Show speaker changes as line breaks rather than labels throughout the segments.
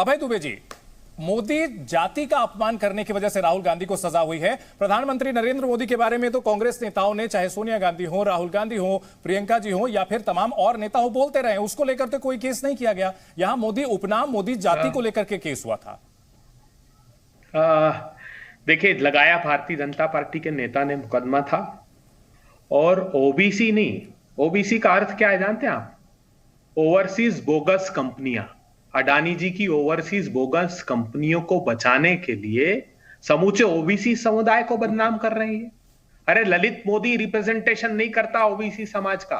अभय दुबे जी, मोदी जाति का अपमान करने की वजह से राहुल गांधी को सजा हुई है। प्रधानमंत्री नरेंद्र मोदी के बारे में तो कांग्रेस नेताओं ने, चाहे सोनिया गांधी हो, राहुल गांधी हो, प्रियंका जी हो या फिर तमाम और नेता हो, बोलते रहे, उसको लेकर तो कोई केस नहीं किया गया। यहां मोदी उपनाम, मोदी जाति को लेकर के केस हुआ था।
देखिए, लगाया भारतीय जनता पार्टी के नेता ने मुकदमा था, और ओबीसी नहीं, ओबीसी का अर्थ क्या है जानते हैं आप? ओवरसीज बोगस कंपनियां। अडानी जी की ओवरसीज बोगस कंपनियों को बचाने के लिए समूचे ओबीसी समुदाय को बदनाम कर रही है। अरे ललित मोदी रिप्रेजेंटेशन नहीं करता ओबीसी समाज का,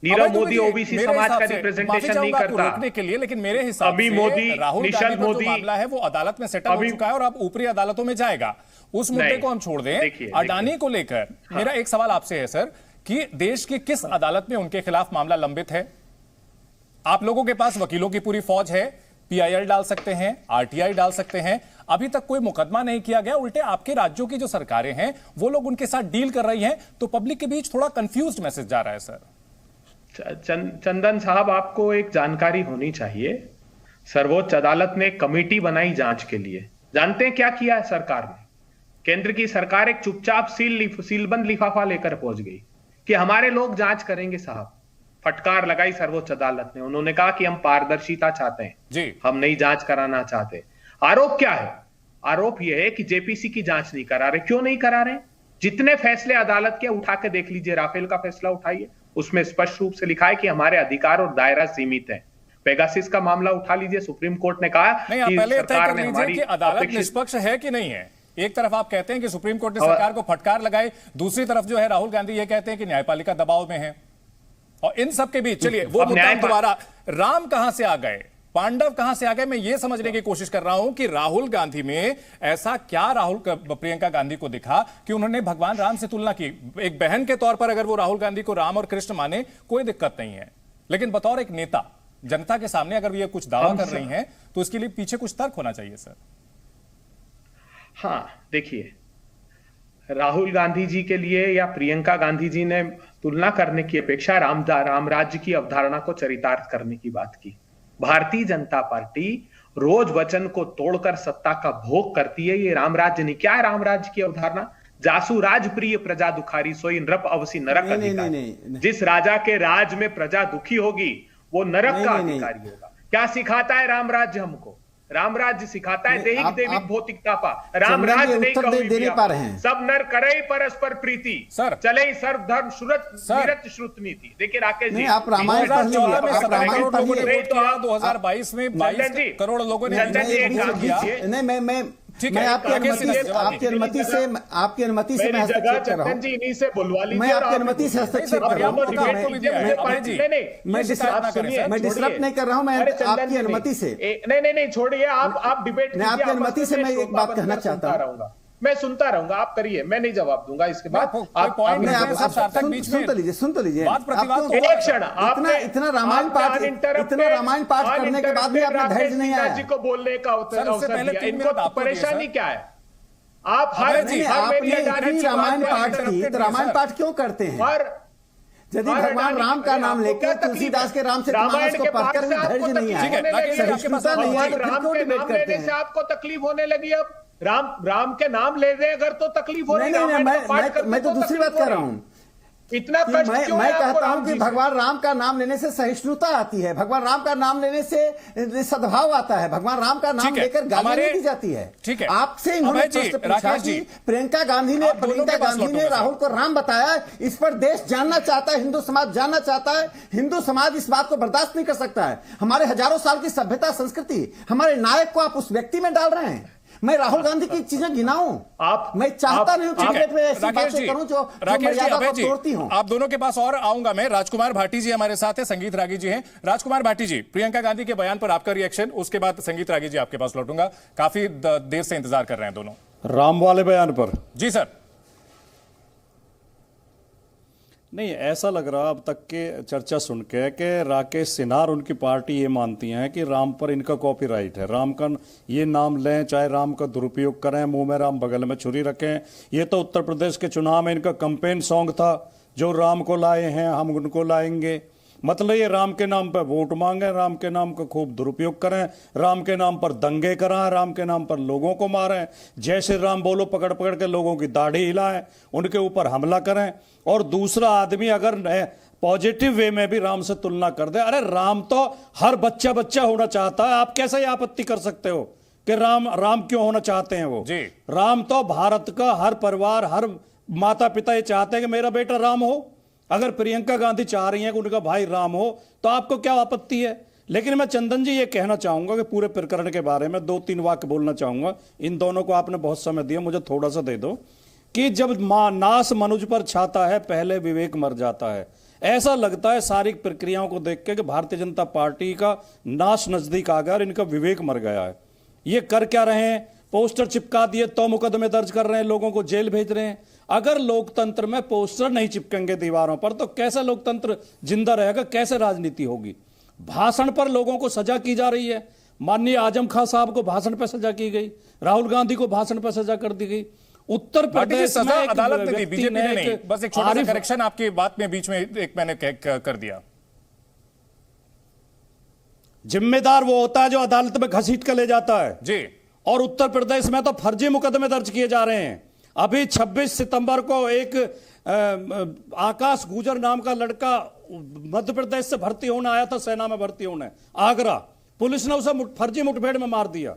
नीरव मोदी ओबीसी समाज का रिप्रेजेंटेशन नहीं करता
रोकने के लिए, लेकिन मेरे हिसाब
अभी
से
मोदी,
राहुल गांधी का जो मामला है वो अदालत में सेटल हो चुका है और अब ऊपरी अदालतों में जाएगा। उस मुद्दे को हम छोड़ दें। अडानी को लेकर मेरा एक सवाल आपसे है सर, कि देश की किस अदालत में उनके खिलाफ मामला लंबित है? आप लोगों के पास वकीलों की पूरी फौज है, पीआईएल डाल सकते हैं, आरटीआई डाल सकते हैं, अभी तक कोई मुकदमा नहीं किया गया। उल्टे आपके राज्यों की जो सरकारें हैं वो लोग उनके साथ डील कर रही हैं, तो पब्लिक के बीच थोड़ा कंफ्यूज्ड मैसेज जा रहा है सर।
चंदन साहब, आपको एक जानकारी होनी चाहिए। सर्वोच्च अदालत ने एक कमेटी बनाई जांच के लिए। जानते हैं क्या किया है सरकार ने? केंद्र की सरकार एक चुपचाप सीलबंद लिफाफा लेकर पहुंच गई कि हमारे लोग जांच करेंगे साहब। फटकार लगाई सर्वोच्च अदालत ने, उन्होंने कहा कि हम पारदर्शिता चाहते हैं जी, हम नई जांच कराना चाहते। आरोप क्या है? आरोप यह है कि जेपीसी की जांच नहीं करा रहे। क्यों नहीं करा रहे? जितने फैसले अदालत के उठा के देख लीजिए, राफेल का फैसला उठाइए, उसमें स्पष्ट रूप से लिखा है कि हमारे अधिकार और दायरा सीमित है। पेगासिस का मामला उठा लीजिए, सुप्रीम कोर्ट ने कहा
नहीं, कि पहले सरकार ने हमारी कि अदालत निष्पक्ष है कि नहीं है। एक तरफ आप कहते हैं कि सुप्रीम कोर्ट ने सरकार को फटकार लगाई, दूसरी तरफ जो है राहुल गांधी ये कहते हैं कि न्यायपालिका दबाव में है। और इन सब के बीच चलिए वो मुद्दा दोबारा, राम कहां से आ गए, पांडव कहां से आ गए, मैं ये समझने की कोशिश कर रहा हूं कि राहुल गांधी में ऐसा क्या प्रियंका गांधी को दिखा कि उन्होंने भगवान राम से तुलना की। एक बहन के तौर पर अगर वो राहुल गांधी को राम और कृष्ण माने कोई दिक्कत नहीं है, लेकिन बतौर एक नेता जनता के सामने अगर ये कुछ दावा कर रही हैं तो इसके लिए पीछे कुछ तर्क होना चाहिए सर।
हाँ, देखिए, राहुल गांधी जी के लिए या प्रियंका गांधी जी ने तुलना करने की अपेक्षा राम राज्य की अवधारणा को चरितार्थ करने की बात की। भारतीय जनता पार्टी रोज वचन को तोड़कर सत्ता का भोग करती है। ये राम राज्य नहीं। क्या है राम राज्य की अवधारणा? जासु राज प्रिय प्रजा दुखारी, सोई नृप अवसी नरक अधिकारी। जिस राजा के राज में प्रजा दुखी होगी वो नरक का अधिकारी होगा। क्या सिखाता है राम राज्य हमको? राम राज्य सिखाता है दैहिक देविक भौतिक तापा। राम राज्य नहीं कहूं, सब नर करे परस्पर प्रीति, चले सर्व धर्म सूरत श्रुत नीति। देखिए राकेश जी,
आप रामायण पढ़ लीजिए।
2022 में 22 करोड़ लोगों ने
नहीं, मैं आपकी अनुमति से मैं हस्तक्षेप कर रहा हूं। मैं आपकी अनुमति से हस्तक्षेप कर रहा हूं। मैं डिस्टर्ब नहीं कर रहा हूं। मैं आपकी अनुमति से
नहीं छोड़िए, आप डिबेट कीजिए।
आपकी अनुमति से मैं एक बात कहना चाहता हूं।
मैं सुनता रहूंगा, आप करिए, मैं नहीं जवाब दूंगा इसके बाद।
सुन तो लीजिए।
एक क्षण,
इतना रामायण पाठ करने के बाद भी आपने धैर्य नहीं आया
जी को बोलने का अवसर दिया। इनको परेशानी क्या है? आप
आपने रामायण पाठ की, तो रामायण पाठ क्यों करते हैं? यदि भगवान राम का नाम लेकर तुलसीदास के राम से पढ़कर भी धैर्य नहीं आया, सहिष्णुता नहीं है, तो
राम के नाम लेने से आपको तकलीफ होने लगी। अब राम के नाम ले रहे अगर तो तकलीफ हो रही है।
मैं तो दूसरी बात कर रहा हूं।
इतना कष्ट क्यों?
मैं कहता हूं कि भगवान राम का नाम लेने से सहिष्णुता आती है, भगवान राम का नाम लेने से सद्भाव आता है, भगवान राम का नाम लेकर गाली नहीं दी जाती है।
ठीक है,
आपसे इन्होंने प्रश्न पूछा कि प्रियंका गांधी ने राहुल को राम बताया। इस पर देश जानना चाहता है, हिंदू समाज जानना चाहता है। हिंदू समाज इस बात को बर्दाश्त नहीं कर सकता है। हमारे हजारों साल की सभ्यता संस्कृति, हमारे नायक को आप उस व्यक्ति में डाल रहे हैं। मैं राहुल गांधी की चीजें गिनाऊं? मैं चाहता नहीं हूं में ऐसी बातें करूं जो मर्यादा को तोड़ती हूं।
आप दोनों के पास और आऊंगा मैं। राजकुमार भाटी जी हमारे साथ है, संगीत रागी जी हैं। राजकुमार भाटी जी, प्रियंका गांधी के बयान पर आपका रिएक्शन, उसके बाद संगीत रागी जी आपके पास लौटूंगा। काफी देर से इंतजार कर रहे हैं दोनों।
राम वाले बयान पर
जी सर।
नहीं, ऐसा लग रहा अब तक के चर्चा सुन के कि राकेश सिन्हा और उनकी पार्टी ये मानती हैं कि राम पर इनका कॉपीराइट है। राम का ये नाम लें, चाहे राम का दुरुपयोग करें, मुंह में राम बगल में छुरी रखें। ये तो उत्तर प्रदेश के चुनाव में इनका कैंपेन सॉन्ग था, जो राम को लाए हैं हम उनको लाएंगे। मतलब ये राम के नाम पर वोट मांगे, राम के नाम का खूब दुरुपयोग करें, राम के नाम पर दंगे कराएं, राम के नाम पर लोगों को मारें, जय श्री राम बोलो पकड़ पकड़ के लोगों की दाढ़ी हिलाएं, उनके ऊपर हमला करें, और दूसरा आदमी अगर पॉजिटिव वे में भी राम से तुलना कर दे। अरे राम तो हर बच्चा बच्चा होना चाहता है, आप कैसे आपत्ति कर सकते हो कि राम क्यों होना चाहते हैं वो
जी।
राम तो भारत का हर परिवार, हर माता पिता ये चाहते हैं कि मेरा बेटा राम हो। अगर प्रियंका गांधी चाह रही हैं कि उनका भाई राम हो तो आपको क्या आपत्ति है? लेकिन मैं चंदन जी ये कहना चाहूंगा कि पूरे प्रकरण के बारे में 2-3 वाक्य बोलना चाहूंगा। इन दोनों को आपने बहुत समय दिया, मुझे थोड़ा सा दे दो। कि जब नास मनुज पर छाता है पहले विवेक मर जाता है। ऐसा लगता है सारी प्रक्रियाओं को देख के कि भारतीय जनता पार्टी का नाश नजदीक आ गया और इनका विवेक मर गया है। ये कर क्या रहे हैं? पोस्टर चिपका दिए तो मुकदमे दर्ज कर रहे हैं, लोगों को जेल भेज रहे हैं। अगर लोकतंत्र में पोस्टर नहीं चिपकेंगे दीवारों पर तो कैसे लोकतंत्र जिंदा रहेगा, कैसे राजनीति होगी? भाषण पर लोगों को सजा की जा रही है। माननीय आजम खां साहब को भाषण पर सजा की गई, राहुल गांधी को भाषण पर सजा कर दी गई। उत्तर प्रदेश में
अदालत ने दी, बीजेपी ने नहीं। बस एक छोटा सा करेक्शन आपकी बात में बीच में एक मैंने कर दिया।
जिम्मेदार वो होता है जो अदालत में घसीट कर ले जाता है
जी।
और उत्तर प्रदेश में तो फर्जी मुकदमे दर्ज किए जा रहे हैं। अभी 26 सितंबर को एक आकाश गुजर नाम का लड़का मध्य प्रदेश से भर्ती होने आया था, सेना में भर्ती होने आगरा। पुलिस ने उसे फर्जी मुठभेड़ में मार दिया।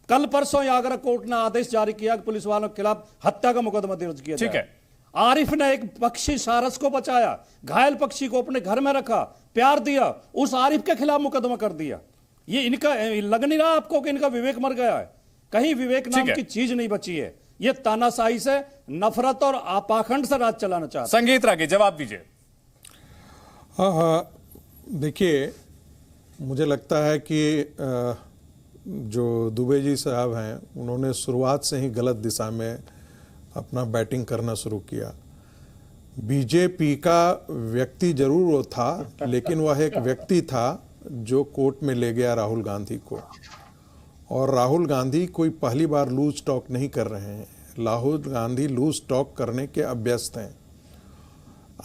कल परसों आगरा कोर्ट ने आदेश जारी किया कि पुलिस वालों के खिलाफ हत्या का मुकदमा दर्ज किया।
ठीक है।
आरिफ ने एक पक्षी सारस को बचाया, घायल पक्षी को अपने घर में रखा, प्यार दिया, उस आरिफ के खिलाफ मुकदमा कर दिया। ये इनका लग नहीं रहा आपको कि इनका विवेक मर गया है? कहीं विवेक नाम की चीज नहीं बची है। ये तानाशाही से, नफरत और पाखंड से राज चलाना चाहते।
संगीत रागी जवाब दीजिए।
हाँ, देखिए मुझे लगता है कि जो दुबे जी साहब हैं उन्होंने शुरुआत से ही गलत दिशा में अपना बैटिंग करना शुरू किया। बीजेपी का व्यक्ति जरूर वो था, लेकिन वह एक व्यक्ति था जो कोर्ट में ले गया राहुल गांधी को। और राहुल गांधी कोई पहली बार लूज टॉक नहीं कर रहे हैं। राहुल गांधी लूज टॉक करने के अभ्यस्त हैं।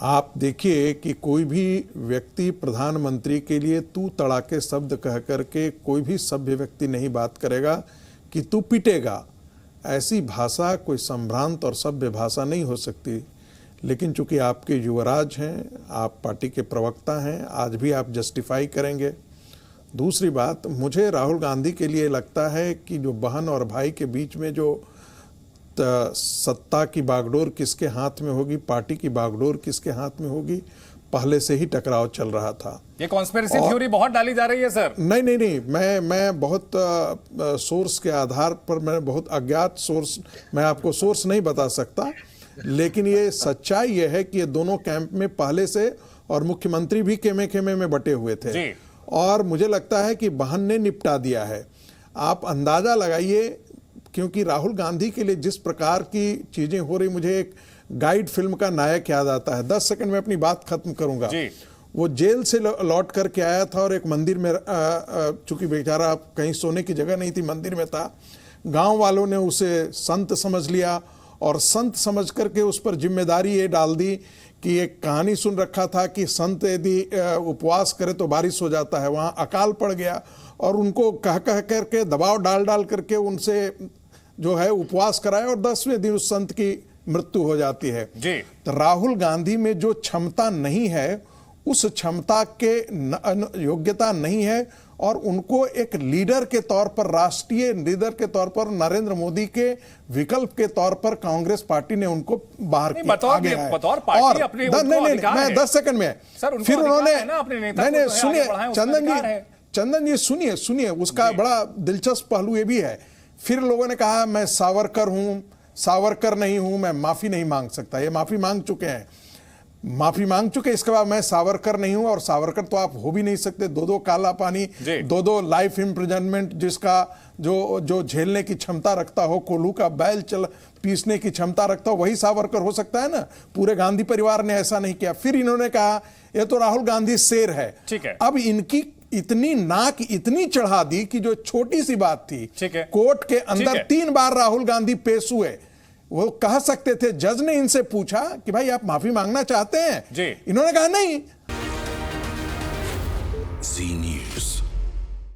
आप देखिए कि कोई भी व्यक्ति प्रधानमंत्री के लिए तू तड़ाके शब्द कह करके कोई भी सभ्य व्यक्ति नहीं बात करेगा कि तू पिटेगा। ऐसी भाषा कोई संभ्रांत और सभ्य भाषा नहीं हो सकती। लेकिन चूंकि आपके युवराज हैं, आप पार्टी के प्रवक्ता हैं, आज भी आप जस्टिफाई करेंगे। दूसरी बात, मुझे राहुल गांधी के लिए लगता है कि जो बहन और भाई के बीच में जो सत्ता की बागडोर किसके हाथ में होगी, पार्टी की बागडोर किसके हाथ में होगी, पहले से ही टकराव चल रहा था।
ये कॉन्स्पिरेसी थ्योरी बहुत डाली जा रही है सर।
नहीं, मैं बहुत सोर्स के आधार पर, मैं बहुत अज्ञात सोर्स, मैं आपको सोर्स नहीं बता सकता, लेकिन ये सच्चाई ये है कि ये दोनों कैंप में पहले से, और मुख्यमंत्री भी खेमे खेमे में बटे हुए थे
जी।
और मुझे लगता है कि बहन ने निपटा दिया है। आप अंदाजा लगाइए, क्योंकि राहुल गांधी के लिए जिस प्रकार की चीजें हो रही, मुझे एक गाइड फिल्म का नायक याद आता है। 10 सेकंड में अपनी बात खत्म करूंगा। वो जेल से लौट करके आया था और एक मंदिर में, चूंकि बेचारा कहीं सोने की जगह नहीं थी, मंदिर में था। गांव वालों ने उसे संत समझ लिया और संत समझ करके उस पर जिम्मेदारी ये डाल दी कि एक कहानी सुन रखा था कि संत यदि उपवास करे तो बारिश हो जाता है। वहाँ अकाल पड़ गया और उनको कह करके दबाव डाल करके उनसे जो है उपवास कराया और 10वें दिन उस संत की मृत्यु हो जाती है
जी।
तो राहुल गांधी में जो क्षमता नहीं है, उस क्षमता के योग्यता नहीं है, और उनको एक लीडर के तौर पर, राष्ट्रीय लीडर के तौर पर, नरेंद्र मोदी के विकल्प के तौर पर कांग्रेस पार्टी ने उनको बाहर किया।
बतौर पार्टी अपने
मैं 10 सेकंड में फिर उन्होंने, नहीं सुनिए चंदन जी सुनिए, उसका बड़ा दिलचस्प पहलू ये भी है। फिर लोगों ने कहा मैं सावरकर हूं, सावरकर नहीं हूं, मैं माफी नहीं मांग सकता। ये माफी मांग चुके हैं, माफी मांग चुके। इसके बाद मैं सावरकर नहीं हूं, और सावरकर तो आप हो भी नहीं सकते। 2 काला पानी, 2 लाइफ इम्प्रिजनमेंट, जिसका जो झेलने की क्षमता रखता हो, कोल्हू का बैल पीसने की क्षमता रखता हो, वही सावरकर हो सकता है ना। पूरे गांधी परिवार ने ऐसा नहीं किया। फिर इन्होंने कहा ये तो राहुल गांधी शेर है।
ठीक है।
अब इनकी इतनी नाक इतनी चढ़ा दी कि जो छोटी सी बात थी, कोर्ट के अंदर 3 बार राहुल गांधी पेश हुए। वो कह सकते थे, जज ने इनसे पूछा कि भाई आप माफी मांगना चाहते हैं?
जी।
इन्होंने कहा नहीं।
जी